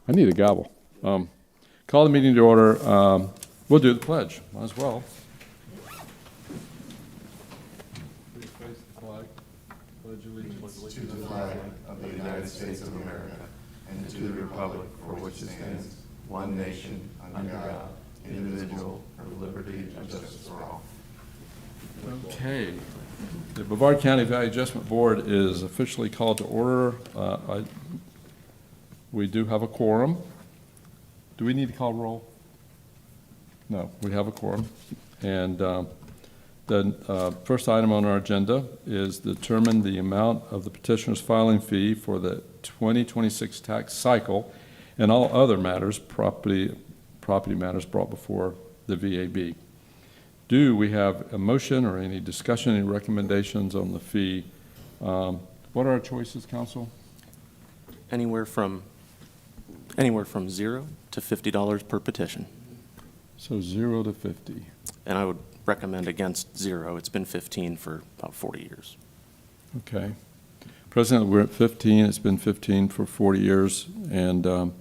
I need a gavel. Call the meeting to order. We'll do the pledge. Might as well. Please face the flag. Pledge allegiance To the flag of the United States of America and to the republic for which it stands, one nation, under God, indivisible, with liberty and justice for all. Okay. The Brevard County Value Adjustment Board is officially called to order. We do have a quorum. Do we need to call roll? No, we have a quorum. And the first item on our agenda is determine the amount of the petitioner's filing fee for the 2026 tax cycle and all other matters, property matters brought before the VAB. Do we have a motion or any discussion, any recommendations on the fee? What are our choices, council? Anywhere from $0 to $50 per petition. So 0 to 50. And I would recommend against 0. It's been 15 for about 40 years. Okay. President, we're at 15. It's been 15 for 40 years. And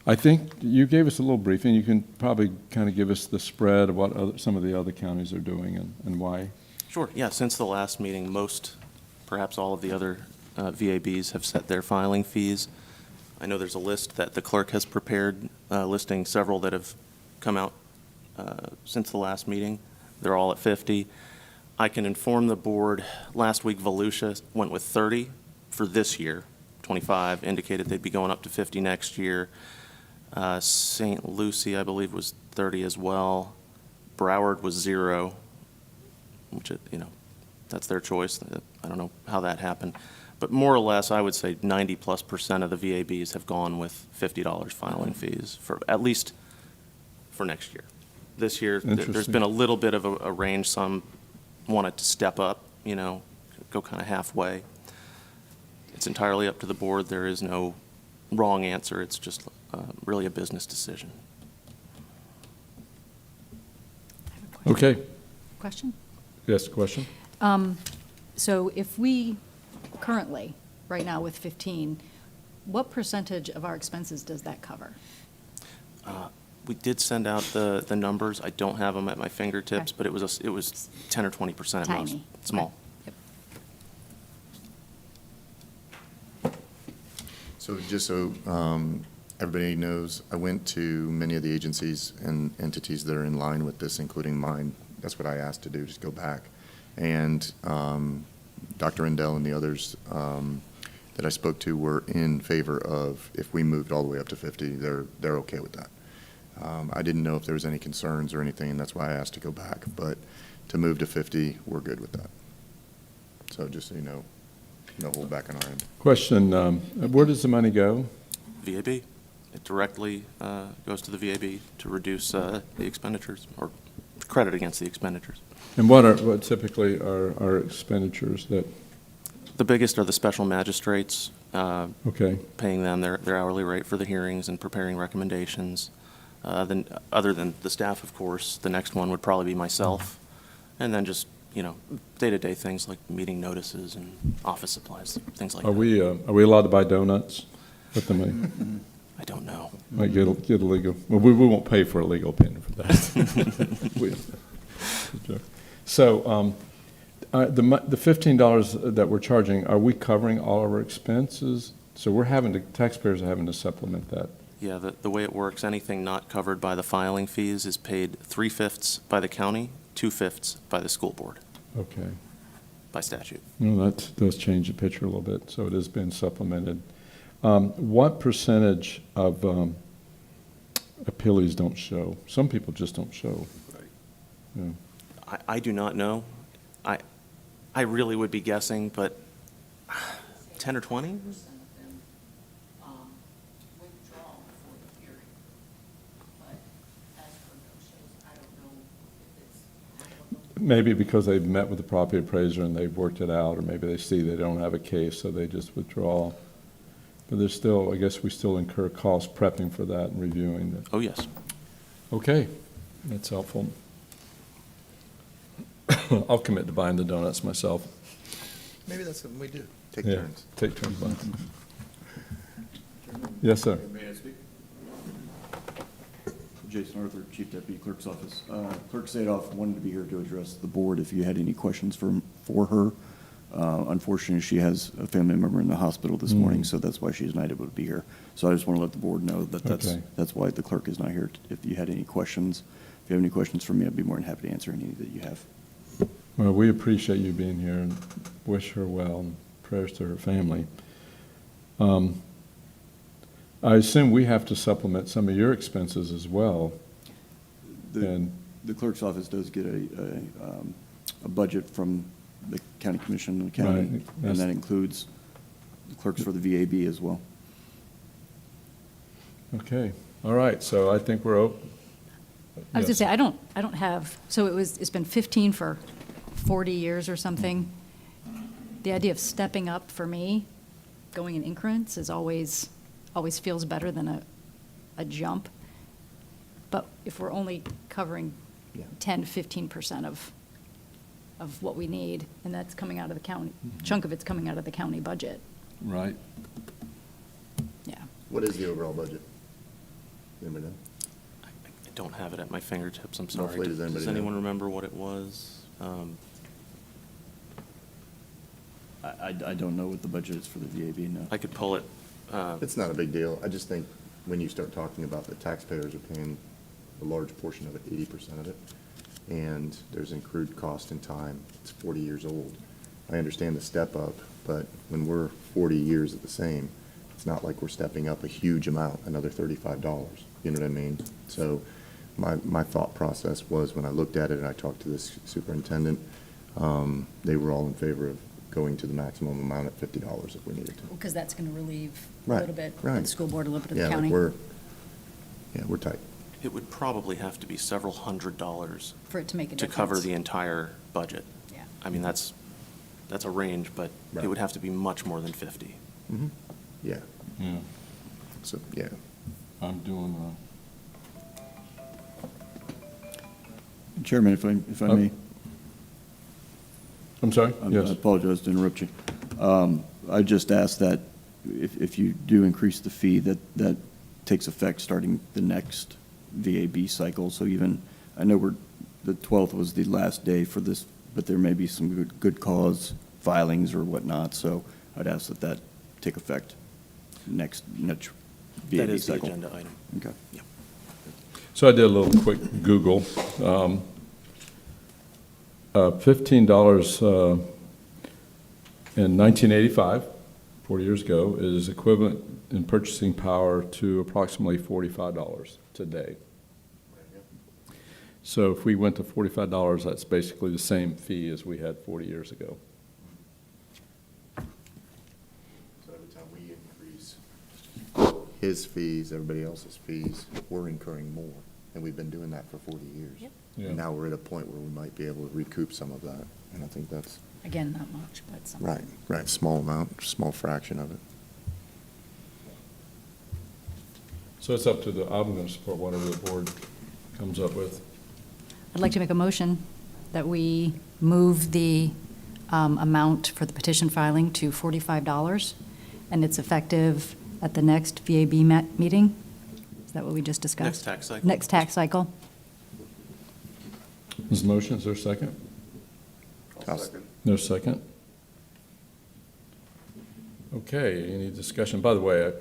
I think you gave us a little briefing. You can probably kind of give us the spread of what some of the other counties are doing and why. Sure, yeah, since the last meeting, perhaps all of the other VABs have set their filing fees. I know there's a list that the clerk has prepared listing several that have come out since the last meeting. They're all at 50. I can inform the board, last week Volusia went with 30 for this year. 25 indicated they'd be going up to 50 next year. St. Lucie, I believe, was 30 as well. Broward was 0, which, that's their choice. I don't know how that happened. But more or less, I would say 90+% of the VABs have gone with $50 filing fees, for at least for next year. This year, there's been a little bit of a range. Some wanted to step up, go kind of halfway. It's entirely up to the board. There is no wrong answer. It's just really a business decision. Okay. Question? Yes, question? So if we currently, right now with 15, what percentage of our expenses does that cover? We did send out the numbers. I don't have them at my fingertips, Okay. but it was 10 or 20% at most. Tiny. Small. Yep. So just so everybody knows, I went to many of the agencies and entities that are in line with this, including mine. That's what I asked to do, just go back. And Dr. Rendell and the others that I spoke to were in favor of, if we moved all the way up to 50, they're okay with that. I didn't know if there was any concerns or anything, and that's why I asked to go back. But to move to 50, we're good with that. So just so you know, no hold back on our end. Question, where does the money go? VAB. It directly goes to the VAB to reduce the expenditures, or credit against the expenditures. And what typically are our expenditures that, The biggest are the special magistrates, okay, paying them their hourly rate for the hearings and preparing recommendations. Then, other than the staff, of course, the next one would probably be myself. And then just, day-to-day things like meeting notices and office supplies, things like are that. we allowed to buy donuts with the money? I don't know. Might get a legal, well, we won't pay for a legal opinion for that. So, the $15 that we're charging, are we covering all of our expenses? So taxpayers are having to supplement that. Yeah, the way it works, anything not covered by the filing fees is paid 3/5 by the county, 2/5 by the school board, Okay. by statute. Well, that does change the picture a little bit, so it is being supplemented. What percentage of appealees don't show? Some people just don't show. Yeah. I do not know. I really would be guessing, but 10 or 20? Percent of them withdraw before the hearing. But as for no-shows, I don't know if it's. Maybe because they've met with the property appraiser and they've worked it out, or maybe they see they don't have a case, so they just withdraw. But there's still, I guess we still incur costs prepping for that and reviewing that. Oh, yes. Okay, that's helpful. I'll commit to buying the donuts myself. Maybe that's something we do. Take Yeah, turns. Take turns buying. Yes, sir. May I speak? Jason Arthur, Chief Deputy Clerk's Office. Clerk Sadoff wanted to be here to address the board if you had any questions for her. Unfortunately, she has a family member in the hospital this morning, so that's why she's not able to be here. So I just want to let the board know that Okay. that's why the clerk is not here. If you had any questions, if you have any questions for me, I'd be more than happy to answer any that you have. Well, we appreciate you being here and wish her well, and prayers to her family. I assume we have to supplement some of your expenses as well. The And, the clerk's office does get a budget from the county commission and the county, Right. and that includes the clerks for the VAB as well. okay, all right, so I think we're open. I was gonna say, I don't have, so it's been 15 for 40 years or something. The idea of stepping up for me, going in increments, is always feels better than a jump. But if we're only covering Yeah. 10 to 15% of what we need, and that's coming out of the county, chunk of it's coming out of the county budget, Right. yeah. What is the overall budget? Anybody know? I don't have it at my fingertips, I'm sorry. Roughly, does anybody Does know? anyone remember what it was? I don't know what the budget is for the VAB, no. I could pull it. It's not a big deal. I just think when you start talking about the taxpayers are paying a large portion of it, 80% of it, and there's accrued cost and time, it's 40 years old. I understand the step up, but when we're 40 years at the same, it's not like we're stepping up a huge amount, another $35, you know what I mean? So my thought process was, when I looked at it and I talked to this superintendent, they were all in favor of going to the maximum amount at $50 if we needed to. Because that's going to relieve a Right, little bit of right. the school board, a little bit of Yeah, the like county. we're tight. It would probably have to be several $100s For it to make a to difference. cover the entire budget. Yeah. I mean, that's a range, but it Right. would have to be much more than 50. Mhm. Yeah, Yeah, so, yeah. I'm doing, Chairman, if I Oh, may. I'm sorry? I Yes. apologize to interrupt you. I just asked that if you do increase the fee, that takes effect starting the next VAB cycle. So even, I know the 12th was the last day for this, but there may be some good cause filings or whatnot. So I'd ask that take effect next That VAB is the cycle. agenda item. Okay. Yep. So I did a little quick Google. $15 in 1985, 40 years ago, is equivalent in purchasing power to approximately $45 today. So if we went to $45, that's basically the same fee as we had 40 years ago. So every time we increase his fees, everybody else's fees, we're incurring more. And we've been doing that for 40 years. Yep. Yeah. And now we're at a point where we might be able to recoup some of that. And I think that's, Again, not much, but something. right, small amount, small fraction of it. So it's up to I'm going to support whatever the board comes up with. I'd like to make a motion that we move the amount for the petition filing to $45, and it's effective at the next VAB meeting. Is that what we just discussed? Next tax cycle. Next tax cycle. Is the motion, is there a second? No second? Okay, any discussion? By the way,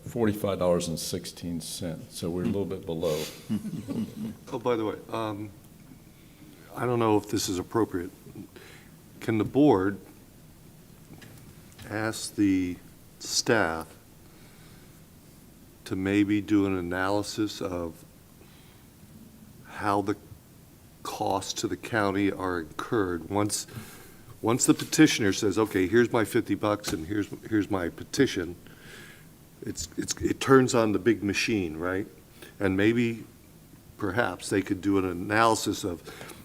$45.16, so we're a little bit below. Oh, by the way, I don't know if this is appropriate. Can the board ask the staff to maybe do an analysis of how the costs to the county are incurred once the petitioner says, okay, here's my $50 and here's my petition, it turns on the big machine, right? And maybe, perhaps, they could do an analysis of,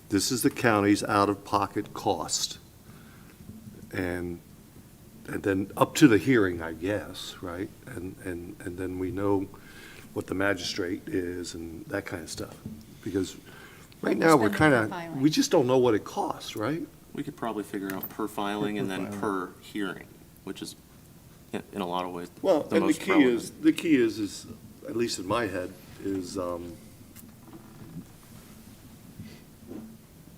this is the county's out-of-pocket cost. And then up to the hearing, I guess, right? And then we know what the magistrate is and that kind of stuff. Because right now, we're Spending kind per of, filing. we just don't know what it costs, right? We could probably figure out per filing and then per hearing, which is in a lot of ways, Well, the and most relevant. the key is, at least in my head, is,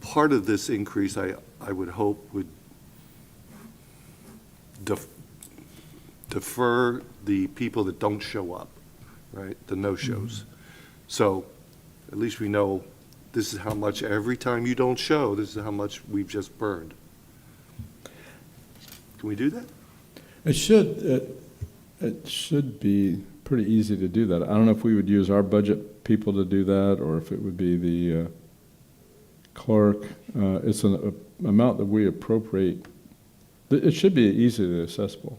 part of this increase, I would hope would defer the people that don't show up, right? The no-shows. So at least we know this is how much, every time you don't show, this is how much we've just burned. Can we do that? It should be pretty easy to do that. I don't know if we would use our budget people to do that, or if it would be the clerk. It's an amount that we appropriate. It should be easily accessible.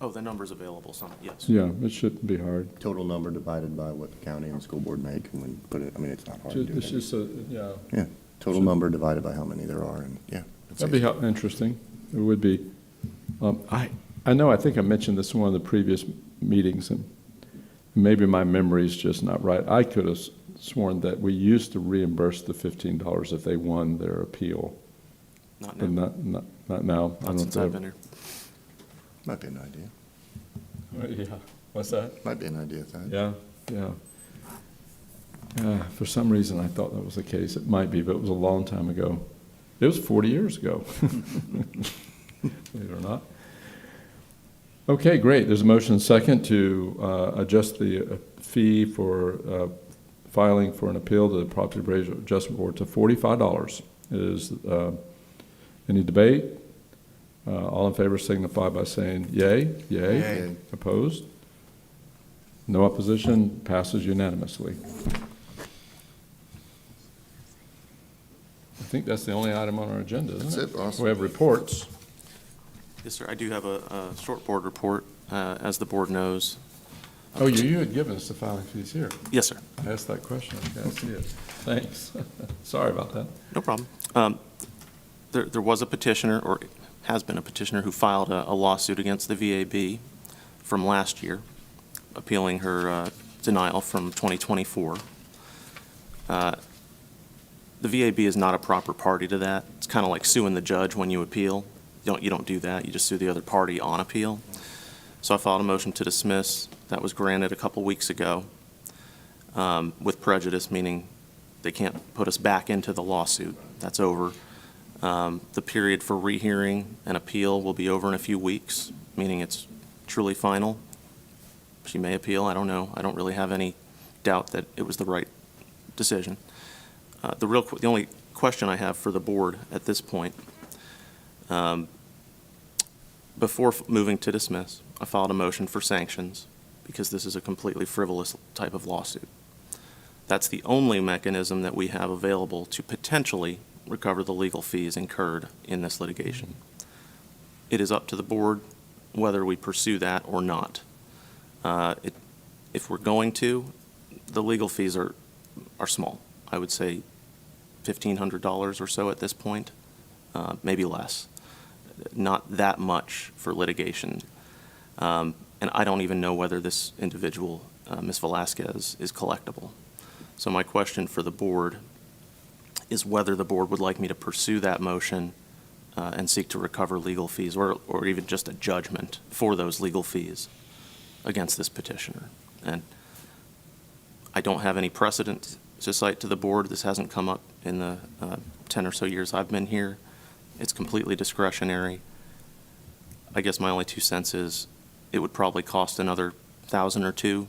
Oh, the number's available, yes. Yeah, it shouldn't be hard. Total number divided by what the county and the school board make, and we put it, I mean, it's not hard to do. It's just a, yeah. Yeah, total number divided by how many there are, and, yeah. it's That'd be easy. interesting. It would be. I know, I think I mentioned this in one of the previous meetings, and maybe my memory's just not right. I could have sworn that we used to reimburse the $15 if they won their appeal, Not but now, not now. I not don't since know I've if been here. Might be an idea. Yeah, what's that? Might be an idea, Thad. Yeah. For some reason, I thought that was the case. It might be, but it was a long time ago. It was 40 years ago. Believe it or not. Okay, great. There's a motion and second to adjust the fee for filing for an appeal to the Property Appraisal Adjustment Board to $45. Is any debate? All in favor signify by saying yay. Yay. Opposed? No opposition, passes unanimously. I think that's the only item on our agenda, isn't it? That's it, boss. We have reports. Yes, sir, I do have a short board report, as the board knows. Oh, you had given us the filing fees here. Yes, sir. I asked that question, I can't see it. Thanks. Sorry about that. No problem. There was a petitioner, or has been a petitioner, who filed a lawsuit against the VAB from last year, appealing her denial from 2024. The VAB is not a proper party to that. It's kind of like suing the judge when you appeal. You don't do that. You just sue the other party on appeal. So I filed a motion to dismiss. That was granted a couple weeks ago with prejudice, meaning they can't put us back into the lawsuit. That's over. The period for rehearing and appeal will be over in a few weeks, meaning it's truly final. She may appeal, I don't know. I don't really have any doubt that it was the right decision. The only question I have for the board at this point, before moving to dismiss, I filed a motion for sanctions because this is a completely frivolous type of lawsuit. That's the only mechanism that we have available to potentially recover the legal fees incurred in this litigation. It is up to the board whether we pursue that or not. If we're going to, the legal fees are small. I would say $1,500 or so at this point, maybe less. Not that much for litigation. And I don't even know whether this individual, Ms. Velasquez, is collectible. So my question for the board is whether the board would like me to pursue that motion and seek to recover legal fees, or even just a judgment for those legal fees against this petitioner. And I don't have any precedent to cite to the board. This hasn't come up in the 10 or so years I've been here. It's completely discretionary. I guess my only 2 cents is it would probably cost another $1,000 or $2,000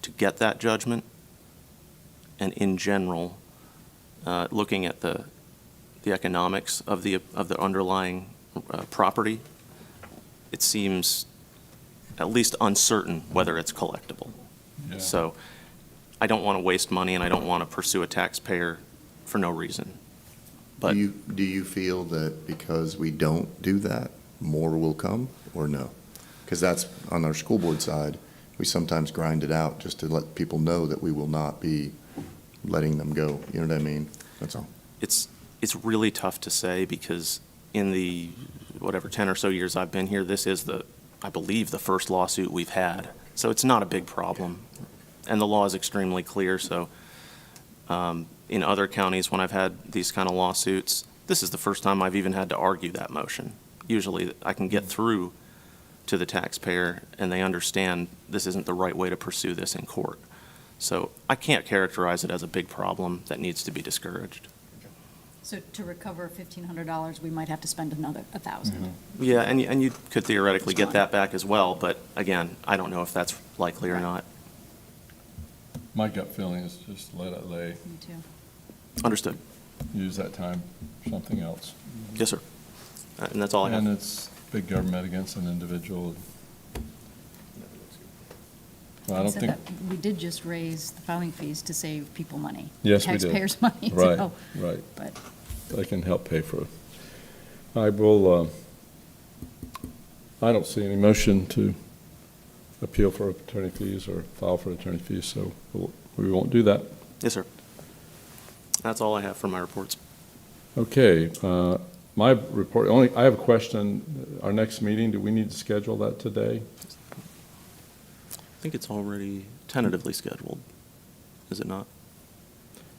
to get that judgment. And in general, looking at the economics of the underlying property, it seems at least uncertain whether it's collectible. Yeah. So I don't want to waste money, and I don't want to pursue a taxpayer for no reason. But Do you feel that because we don't do that, more will come, or no? Because that's, on our school board side, we sometimes grind it out just to let people know that we will not be letting them go. You know what I mean? That's all. it's really tough to say, because in the, 10 or so years I've been here, this is I believe, the first lawsuit we've had. So it's not a big problem. And the law is extremely clear, so in other counties, when I've had these kind of lawsuits, this is the first time I've even had to argue that motion. Usually I can get through to the taxpayer, and they understand this isn't the right way to pursue this in court. So I can't characterize it as a big problem that needs to be discouraged. So to recover $1,500, we might have to spend another 1,000. Yeah, and you could theoretically get that back as well, but again, I don't know if that's likely or not. My gut feeling is just let it lay, Me too. Understood. use that time for something else. Yes, sir. And that's all I And have. it's big government against an individual. Well, I don't Said think, that we did just raise the filing fees to save people money. Yes, we did. Taxpayers' money. Right, so- right. But I can help pay for it. I will, I don't see any motion to appeal for attorney fees or file for attorney fees, so we won't do that. Yes, sir. That's all I have for my reports. Okay, my report, I have a question. Our next meeting, do we need to schedule that today? I think it's already tentatively scheduled, is it not?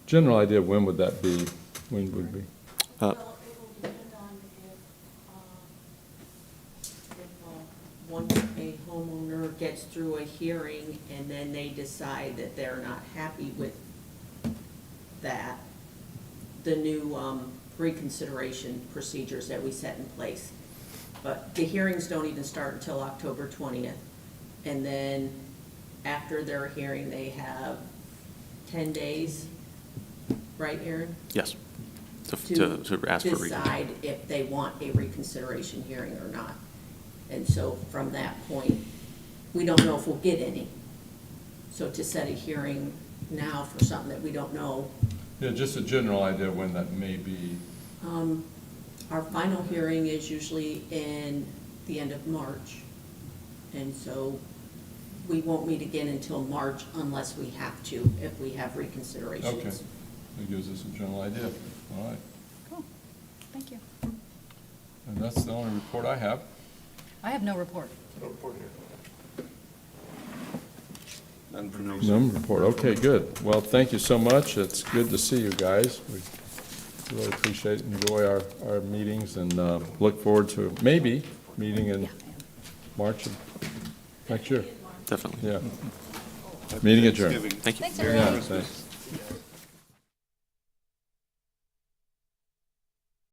General idea of when would that be? When would be? Well, it will depend on once a homeowner gets through a hearing and then they decide that they're not happy with that, the new reconsideration procedures that we set in place. But the hearings don't even start until October 20th. And then after their hearing, they have 10 days, right, Aaron? Yes. To ask for reconsideration. Decide if they want a reconsideration hearing or not. And so from that point, we don't know if we'll get any. So to set a hearing now for something that we don't know, Yeah, just a general idea of when that may be. our final hearing is usually in the end of March. And so we won't meet again until March unless we have to, if we have reconsiderations. Okay, that gives us a general idea. All right, Cool. Thank you. and that's the only report I have. I have no report. No report, okay, good. Well, thank you so much. It's good to see you guys. We really appreciate and enjoy our meetings and look forward to maybe meeting in March of next year. Definitely. Yeah. Meeting adjourned. Thank you. Thanks, Yeah, everyone. thanks.